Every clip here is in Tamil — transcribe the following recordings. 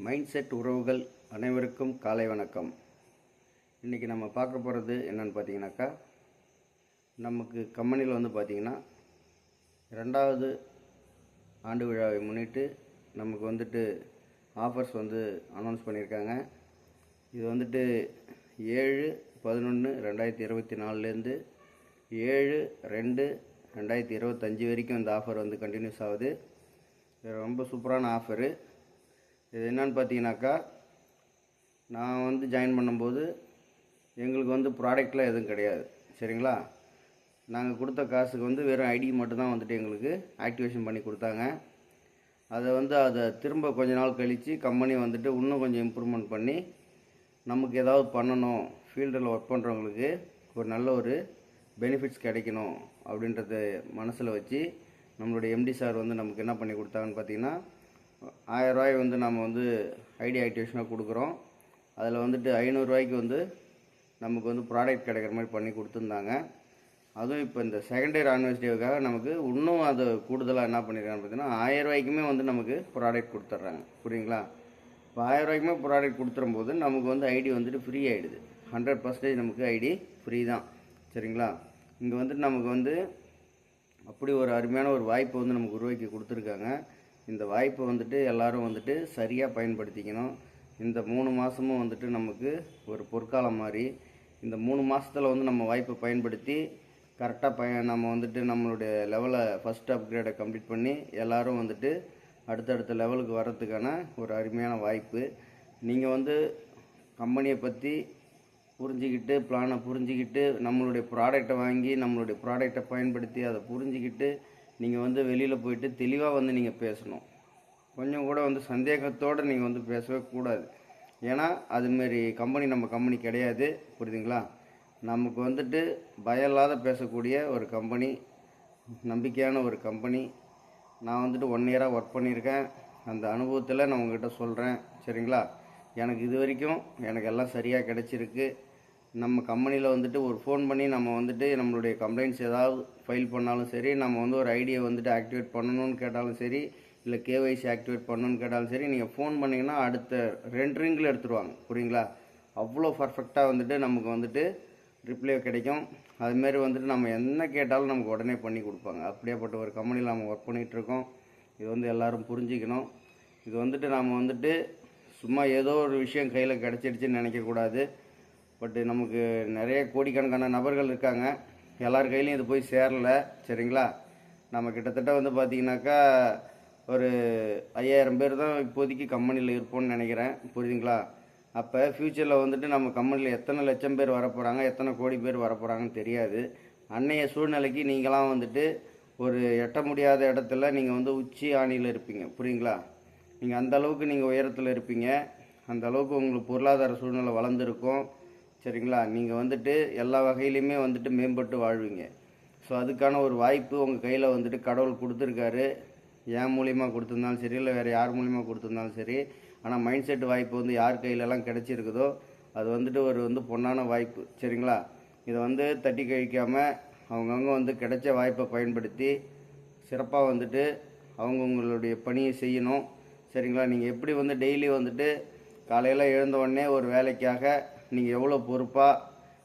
மைண்ட் செட் உறவுகள் அனைவருக்கும் காலை வணக்கம். இன்றைக்கி நம்ம பார்க்க போகிறது என்னென்னு பார்த்தீங்கன்னாக்கா, நமக்கு கம்பெனியில் பார்த்திங்கன்னா 2வது ஆண்டு விழாவை முன்னிட்டு நமக்கு ஆஃபர்ஸ் அனௌன்ஸ் பண்ணியிருக்காங்க. இது 7/11/2024லேருந்து 7/2/2025 வரைக்கும் இந்த ஆஃபர் கண்டினியூஸ் ஆகுது. இது ரொம்ப சூப்பரான ஆஃபரு. இது என்னன்னு பார்த்தீங்கன்னாக்கா, நான் ஜாயின் பண்ணும்போது எங்களுக்கு ப்ராடக்ட்லாம் எதுவும் கிடையாது, சரிங்களா. நாங்கள் கொடுத்த காசுக்கு வெறும் ஐடி மட்டும்தான் எங்களுக்கு ஆக்டிவேஷன் பண்ணி கொடுத்தாங்க. அதை திரும்ப கொஞ்ச நாள் கழித்து கம்பெனி இன்னும் கொஞ்சம் இம்ப்ரூவ்மெண்ட் பண்ணி நமக்கு ஏதாவது பண்ணணும், ஃபீல்டில் ஒர்க் பண்ணுறவங்களுக்கு ஒரு நல்ல ஒரு பெனிஃபிட்ஸ் கிடைக்கணும் அப்படின்றத மனசில் வச்சு நம்மளுடைய எம்டி சார் நமக்கு என்ன பண்ணி கொடுத்தாங்கன்னு பார்த்தீங்கன்னா, 1000 ரூபாய் நம்ம ஐடி ஆக்டிவேஷனாக கொடுக்குறோம். அதில் 500 ரூபாய்க்கு நமக்கு ப்ராடக்ட் கிடைக்கிற மாதிரி பண்ணி கொடுத்துருந்தாங்க. அதுவும் இப்போ இந்த செகண்ட் இயர் ஆனிவர்சரிக்காக நமக்கு இன்னும் அது கூடுதலாக என்ன பண்ணியிருக்காங்கன்னு பார்த்தீங்கன்னா, 1000 ரூபாய்க்குமே நமக்கு ப்ராடக்ட் கொடுத்துட்றாங்க, புரியுங்களா. இப்போ 1000 ரூபாய்க்குமே ப்ராடக்ட் கொடுத்துரும்போது நமக்கு ஐடி ஃப்ரீ ஆகிடுது. 100% நமக்கு ஐடி ஃப்ரீ தான், சரிங்களா. இங்கே நமக்கு அப்படி ஒரு அருமையான ஒரு வாய்ப்பு நமக்கு உருவாக்கி கொடுத்துருக்காங்க. இந்த வாய்ப்பை எல்லோரும் சரியாக பயன்படுத்திக்கணும். இந்த 3 மாதமும் நமக்கு ஒரு பொற்காலம் மாதிரி. இந்த 3 மாதத்தில் நம்ம வாய்ப்பை பயன்படுத்தி கரெக்டாக நம்ம நம்மளுடைய லெவலை ஃபஸ்ட் அப்கிரேடை கம்ப்ளீட் பண்ணி எல்லோரும் அடுத்தடுத்த லெவலுக்கு வர்றதுக்கான ஒரு அருமையான வாய்ப்பு. நீங்கள் கம்பெனியை பற்றி புரிஞ்சிக்கிட்டு, பிளானை புரிஞ்சிக்கிட்டு, நம்மளுடைய ப்ராடக்டை வாங்கி நம்மளுடைய ப்ராடக்டை பயன்படுத்தி அதை புரிஞ்சிக்கிட்டு நீங்கள் வெளியில் போயிட்டு தெளிவாக நீங்கள் பேசணும். கொஞ்சம் கூட சந்தேகத்தோடு நீங்கள் பேசவே கூடாது. ஏன்னா அதுமாரி கம்பெனி நம்ம கம்பெனி கிடையாது, புரியுதுங்களா. நமக்கு பயம் இல்லாத பேசக்கூடிய ஒரு கம்பெனி, நம்பிக்கையான ஒரு கம்பெனி. நான் 1 இயராக ஒர்க் பண்ணியிருக்கேன். அந்த அனுபவத்தில் நான் உங்கள்கிட்ட சொல்கிறேன், சரிங்களா. எனக்கு இது வரைக்கும் எனக்கு எல்லாம் சரியாக கிடச்சிருக்கு. நம்ம கம்பெனியில் ஒரு ஃபோன் பண்ணி நம்ம நம்மளுடைய கம்ப்ளைண்ட்ஸ் ஏதாவது ஃபைல் பண்ணாலும் சரி, நம்ம ஒரு ஐடியை ஆக்டிவேட் பண்ணணும்னு கேட்டாலும் சரி, இல்லை கேஒய்சி ஆக்டிவேட் பண்ணணும்னு கேட்டாலும் சரி, நீங்கள் ஃபோன் பண்ணிங்கன்னா அடுத்த 2 ரிங்கில் எடுத்துருவாங்க, புரியுங்களா. அவ்வளோ பர்ஃபெக்டாக நமக்கு ரிப்ளை கிடைக்கும். அதுமாரி நம்ம என்ன கேட்டாலும் நமக்கு உடனே பண்ணி கொடுப்பாங்க. அப்படியேப்பட்ட ஒரு கம்பெனியில் நம்ம ஒர்க் பண்ணிகிட்ருக்கோம். இது எல்லோரும் புரிஞ்சிக்கணும். இது நாம் சும்மா ஏதோ ஒரு விஷயம் கையில் கிடச்சிடுச்சின்னு நினைக்கக்கூடாது. பட்டு நமக்கு நிறைய கோடிக்கணக்கான நபர்கள் இருக்காங்க. எல்லார் கையிலையும் இது போய் சேரலை, சரிங்களா. நம்ம கிட்டத்தட்ட பார்த்திங்கனாக்கா ஒரு 5000 பேர் தான் இப்போதைக்கு கம்பெனியில் இருப்போம்னு நினைக்கிறேன், புரியுதுங்களா. அப்போ ஃப்யூச்சரில் நம்ம கம்பெனியில் எத்தனை லட்சம் பேர் வரப்போகிறாங்க, எத்தனை கோடி பேர் வரப்போகிறாங்கன்னு தெரியாது. அன்னைய சூழ்நிலைக்கு நீங்களாம் ஒரு எட்ட முடியாத இடத்துல நீங்கள் உச்சி ஆணியில் இருப்பீங்க, புரியுங்களா. நீங்கள் அந்த அளவுக்கு நீங்கள் உயரத்தில் இருப்பீங்க. அந்த அளவுக்கு உங்களுக்கு பொருளாதார சூழ்நிலை வளர்ந்துருக்கும், சரிங்களா. நீங்கள் எல்லா வகையிலையுமே மேம்பட்டு வாழ்வீங்க. ஸோ அதுக்கான ஒரு வாய்ப்பு உங்கள் கையில் கடவுள் கொடுத்துருக்காரு. என் மூலிமா கொடுத்துருந்தாலும் சரி, இல்லை வேறு யார் மூலிமா கொடுத்துருந்தாலும் சரி. ஆனால் மைண்ட் செட் வாய்ப்பு யார் கையிலலாம் கிடச்சிருக்குதோ அது ஒரு பொன்னான வாய்ப்பு, சரிங்களா. இதை தட்டி கழிக்காமல் அவங்கவுங்க கிடைச்ச வாய்ப்பை பயன்படுத்தி சிறப்பாக அவங்கவுங்களுடைய பணியை செய்யணும், சரிங்களா. நீங்கள் எப்படி டெய்லி காலையில் எழுந்த உடனே ஒரு வேலைக்காக நீங்கள் எவ்வளோ பொறுப்பாக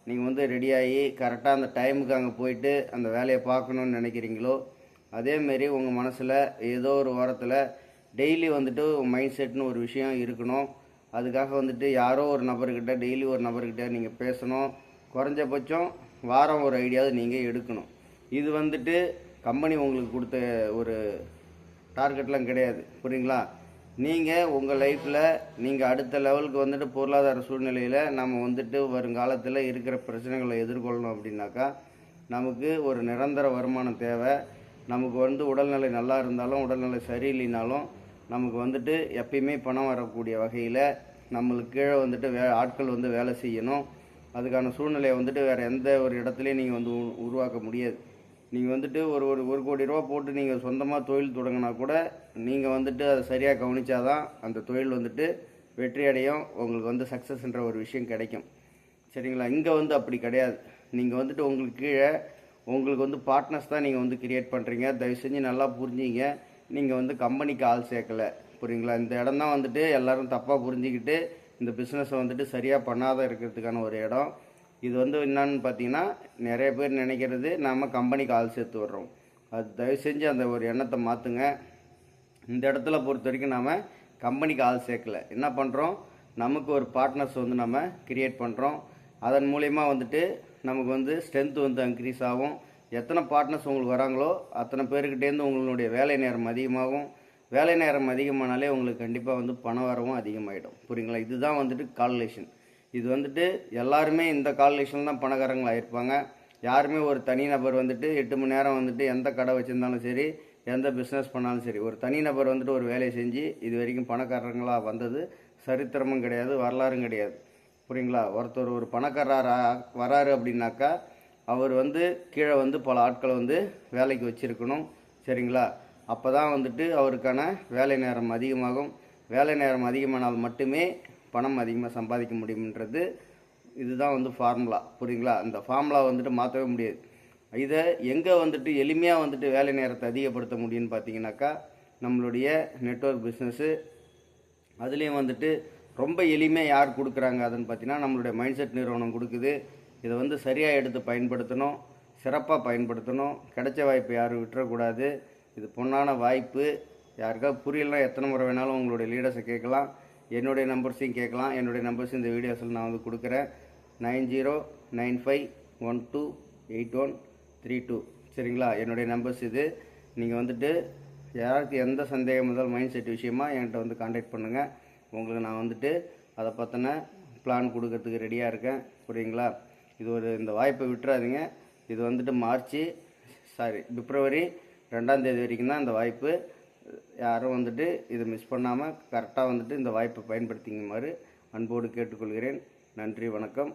நீங்கள் ரெடியாகி கரெக்டாக அந்த டைமுக்கு அங்கே போயிட்டு அந்த வேலையை பார்க்கணுன்னு நினைக்கிறீங்களோ, அதேமாரி உங்கள் மனசில் ஏதோ ஒரு வாரத்தில் டெய்லி மைண்ட் செட்னு ஒரு விஷயம் இருக்கணும். அதுக்காக யாரோ ஒரு நபர்கிட்ட டெய்லி ஒரு நபர்கிட்ட நீங்கள் பேசணும். குறைஞ்சபட்சம் வாரம் ஒரு ஐடியாவது நீங்கள் எடுக்கணும். இது கம்பெனி உங்களுக்கு கொடுத்த ஒரு டார்கெட்லாம் கிடையாது, புரியுங்களா. நீங்கள் உங்கள் லைஃப்பில் நீங்கள் அடுத்த லெவலுக்கு பொருளாதார சூழ்நிலையில் நம்ம வருங்காலத்தில் இருக்கிற பிரச்சனைகளை எதிர்கொள்ளணும் அப்படின்னாக்கா நமக்கு ஒரு நிரந்தர வருமானம் தேவை. நமக்கு உடல்நிலை நல்லா இருந்தாலும் உடல்நிலை சரியில்லைனாலும் நமக்கு எப்பயுமே பணம் வரக்கூடிய வகையில் நம்மளுக்கு கீழே ஆட்கள் வேலை செய்யணும். அதுக்கான சூழ்நிலையை வேறு எந்த ஒரு இடத்துலையும் நீங்கள் உருவாக்க முடியாது. நீங்கள் ஒரு கோடி ரூபா போட்டு நீங்கள் சொந்தமாக தொழில் தொடங்கினா கூட நீங்கள் அதை சரியாக கவனித்தாதான் அந்த தொழில் வெற்றி அடையும். உங்களுக்கு சக்ஸஸ்ன்ற ஒரு விஷயம் கிடைக்கும், சரிங்களா. இங்கே அப்படி கிடையாது. நீங்கள் உங்களுக்கு கீழே உங்களுக்கு பார்ட்னர்ஸ் தான் நீங்கள் கிரியேட் பண்ணுறீங்க. தயவு செஞ்சு நல்லா புரிஞ்சிங்க. நீங்கள் கம்பெனிக்கு ஆள் சேர்க்கலை, புரியுங்களா? இந்த இடம் தான் வந்துட்டு எல்லாரும் தப்பாக புரிஞ்சுக்கிட்டு இந்த பிஸ்னஸை வந்துட்டு சரியாக பண்ணாத இருக்கிறதுக்கான ஒரு இடம். இது வந்து என்னன்னு பார்த்தீங்கன்னா, நிறைய பேர் நினைக்கிறது நாம் கம்பெனிக்கு ஆள் சேர்த்து வர்றோம். அது தயவு செஞ்சு அந்த ஒரு எண்ணத்தை மாற்றுங்க. இந்த இடத்துல பொறுத்த வரைக்கும் நாம் கம்பெனிக்கு ஆள் சேர்க்கல. என்ன பண்ணுறோம், நமக்கு ஒரு பார்ட்னர்ஸ் வந்து நம்ம கிரியேட் பண்ணுறோம். அதன் மூலயமா வந்துட்டு நமக்கு வந்து ஸ்ட்ரென்த் வந்து இன்க்ரீஸ் ஆகும். எத்தனை பார்ட்னர்ஸ் உங்களுக்கு வராங்களோ அத்தனை பேருக்கிட்டேருந்து உங்களுடைய வேலை நேரம் அதிகமாகும். வேலை நேரம் அதிகமானாலே உங்களுக்கு கண்டிப்பாக வந்து பண வரவும் அதிகமாகிடும். புரியுங்களா? இதுதான் வந்துட்டு கால்குலேஷன். இது வந்துட்டு எல்லாருமே இந்த கால்குலேஷன் தான் பணக்காரங்களாக இருப்பாங்க. யாருமே ஒரு தனிநபர் வந்துட்டு 8 மணி நேரம் வந்துட்டு எந்த கடை வச்சுருந்தாலும் சரி, எந்த பிஸ்னஸ் பண்ணாலும் சரி, ஒரு தனிநபர் வந்துட்டு ஒரு வேலையை செஞ்சு இது வரைக்கும் பணக்காரங்களாக வந்தது சரித்திரமும் கிடையாது, வரலாறும் கிடையாது. புரியுங்களா? ஒருத்தர் ஒரு பணக்காரராக வராரு அப்படின்னாக்கா அவர் வந்து கீழே வந்து பல ஆட்களை வந்து வேலைக்கு வச்சுருக்கணும். சரிங்களா? அப்போ தான் வந்துட்டு அவருக்கான வேலை நேரம் அதிகமாகும். வேலை நேரம் அதிகமானால் மட்டுமே பணம் அதிகமாக சம்பாதிக்க முடியும்ன்றது இதுதான் வந்து ஃபார்முலா. புரியுங்களா? இந்த ஃபார்முலா வந்துட்டு மாற்றவே முடியாது. இதை எங்கே வந்துட்டு எளிமையாக வந்துட்டு வேலை நேரத்தை அதிகப்படுத்த முடியும்னு பார்த்தீங்கன்னாக்கா, நம்மளுடைய நெட்வொர்க் பிஸ்னஸ்ஸு. அதுலேயும் வந்துட்டு ரொம்ப எளிமையாக யார் கொடுக்குறாங்க அதுன்னு பார்த்தீங்கன்னா, நம்மளுடைய மைண்ட் செட் நிறுவனம் கொடுக்குது. இதை வந்து சரியாக எடுத்து பயன்படுத்தணும், சிறப்பாக பயன்படுத்தணும். கிடைச்ச வாய்ப்பை யாரும் விட்டுறக்கூடாது. இது பொன்னான வாய்ப்பு. யாருக்காவது புரியலாம் எத்தனை முறை வேணாலும் உங்களுடைய லீடர்ஸை கேட்கலாம், என்னுடைய நம்பர்ஸையும் கேட்கலாம். என்னுடைய நம்பர்ஸ் இந்த வீடியோஸில் நான் வந்து கொடுக்குறேன். 9095128132. சரிங்களா? என்னுடைய நம்பர்ஸ் இது. நீங்கள் வந்துட்டு யாருக்கு எந்த சந்தேகம் இருந்தாலும் மைண்ட் செட் விஷயமா என்கிட்ட வந்து காண்டாக்ட் பண்ணுங்கள். உங்களுக்கு நான் வந்துட்டு அதை பற்றின பிளான் கொடுக்கறதுக்கு ரெடியாக இருக்கேன். புரியுங்களா? இந்த வாய்ப்பை விட்டுறாதீங்க. இது வந்துட்டு பிப்ரவரி 2ஆம் தேதி வரைக்கும் தான் இந்த வாய்ப்பு. யாரும் வந்துட்டு இதை மிஸ் பண்ணாமல் கரெக்டாக வந்துட்டு இந்த வாய்ப்பை பயன்படுத்திக்குமாறு அன்போடு கேட்டுக்கொள்கிறேன். நன்றி, வணக்கம்.